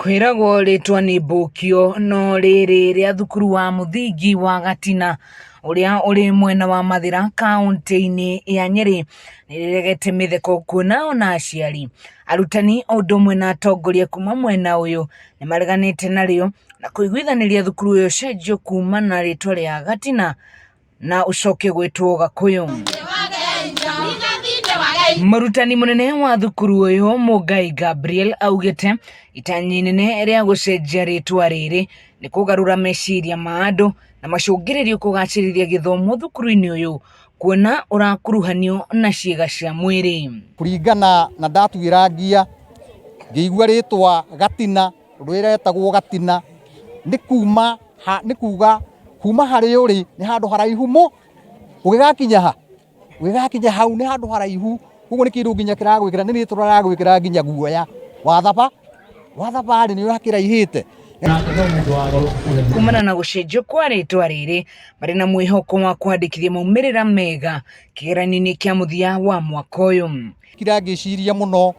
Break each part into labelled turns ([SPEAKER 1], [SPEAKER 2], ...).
[SPEAKER 1] Kwiragwo ritwa ni Mbũkio no riri ria thukuru wa muthingi wa Gatina uria uri mwena wa Mathira kaunti-ini ya Nyeri niregete mitheko kuona ona aciari arutani ũndũmwe na atongoria kuma mwena uyu ni mareganite nario na kuiguithaniria thukuru uyu cenjio kuma na ritwa ria Gatina na ucoke gwitwo Gakuyu. Murutani munene wa thukuru uyu Mugai Gabriel augite itanyi nene ria gucenjia ritwa riri ni kugarura meciria ma andu na macungiririo kugacirithia githomo thukuru-ini uyu kuona urakuruhanio na ciega cia mwiri.
[SPEAKER 2] Kuringana na ndatuirangia ngiigua ritwa Gatina rwiretagwo Gatina ni kuga kuma hari uri ni handu haraihu mu ugigakinya hau ni handu haraihu kugo ni kindu nginya kiragwikira ni ritwa ragwikira nginya guoya wathaba ni urakiraihite
[SPEAKER 1] kumana na gucenjio kwa ritwa riri bari na mwihoko wa kwandikithia maumirira mega kigeranio-ini kia muthia wa mwaka uyu.
[SPEAKER 2] Kirangiciria muno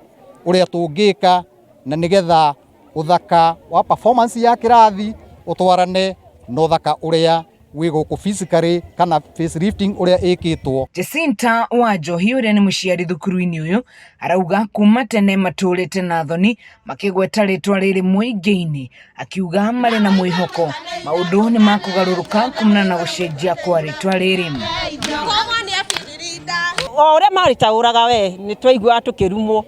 [SPEAKER 2] uria tungika na nigetha uthaka wa performance ya kirathi utwarane na uthaka uria wi guku physically kana facelifting uria ikitwo.
[SPEAKER 1] Jacinta Wanjohi uria ni muciari thukuru-ini uyu arauga kuma tene maturite na thoni makigweta ritwa riri muingi-ini akiuga mari na mwihoko maundu ni makugaruruka kumana na gucenjia kwa ritwa riri.
[SPEAKER 3] Ore maritauraga we ni twaigua tukirumo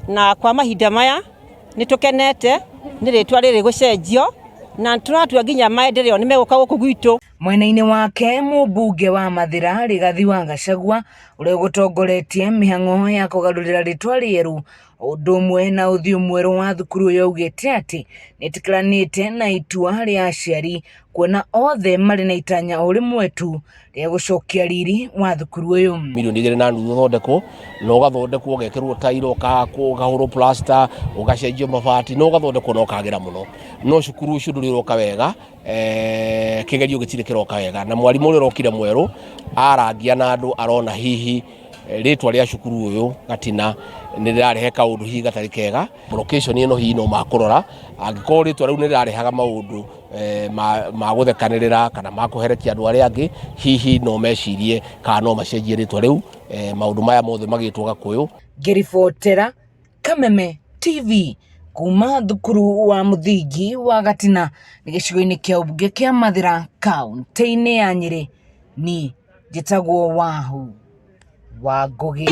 [SPEAKER 3] na kwa mahinda maya ni tukenete ni ritwa riri gucenjio na turatua nginya maendeleo ni meguka guku gwitu.
[SPEAKER 1] Mwena-ini wake mumbunge wa Mathira Rigathi wa Gachagua uria gutongoretie mihang'o ya kugarurira ritwa rieru ũndũmwe na ũthiũ mwerũ wa thukuru uyu augite ati nitikiranite na itua ria aciari kuona othe mari na itanya urimwe tu ria gucokia riri wa thukuru uyu.
[SPEAKER 4] Milioni 2.5 thondeko na ugathondekwo ugekirwo tairo ukahurwo plaster ugacenjio mabati na ugathondekwo na ukagira muno no cukuru ucio nduri roka wega kigerio gitire kiroka wega na mwarimu uri rokire mweru arangia na andu arona hihi ritwa ria cukuru uyu Gatina ni rirarehe kaundu hihi gatari kega location ino hihi no makurora angikorwo ritwa riu ni rirarehaga maundu ma guthekanirira kana ma kuherekia andu aria angi hihi no mecirie kana no macenjie ritwa riu maundu maya mothe magitwo Gakuyu.
[SPEAKER 1] Ngiribotera Kameme TV kuma thukuru wa muthingi wa Gatina ni gicigo-ini kia ubunge kia Mathira kaunti-ini ya Nyeri ni njitagwo Wahu wa Ngugi.